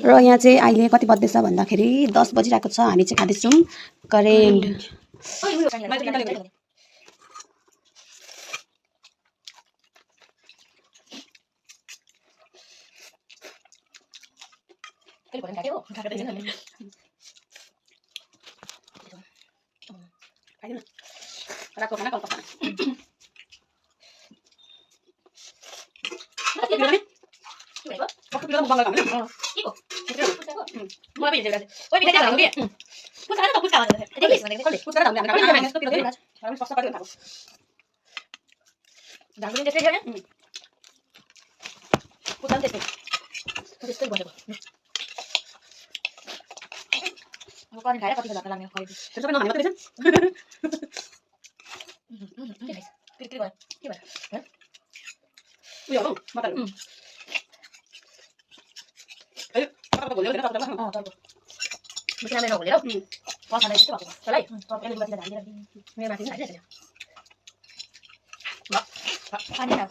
र यहाँ चाहिँ अहिले कति बज्दैछ भन्दाखेरि 10 बजिरहेको छ। हामी चाहिँ खाँदैछौँ current. Con gái là con thì là làm nghề khoai. Thế sao nó hẳn nó thế? Cái vậy. Cái vậy. Hả? Bây giờ không, mà tại. Ấy, bắt đầu lấy cái đó đâu. Thôi. Một cái này đâu lấy đâu. Con thằng này sẽ bảo cái này. Con em đi vào đi. Nghe mà tiếng này thế nào? Đó. Ăn đi nào.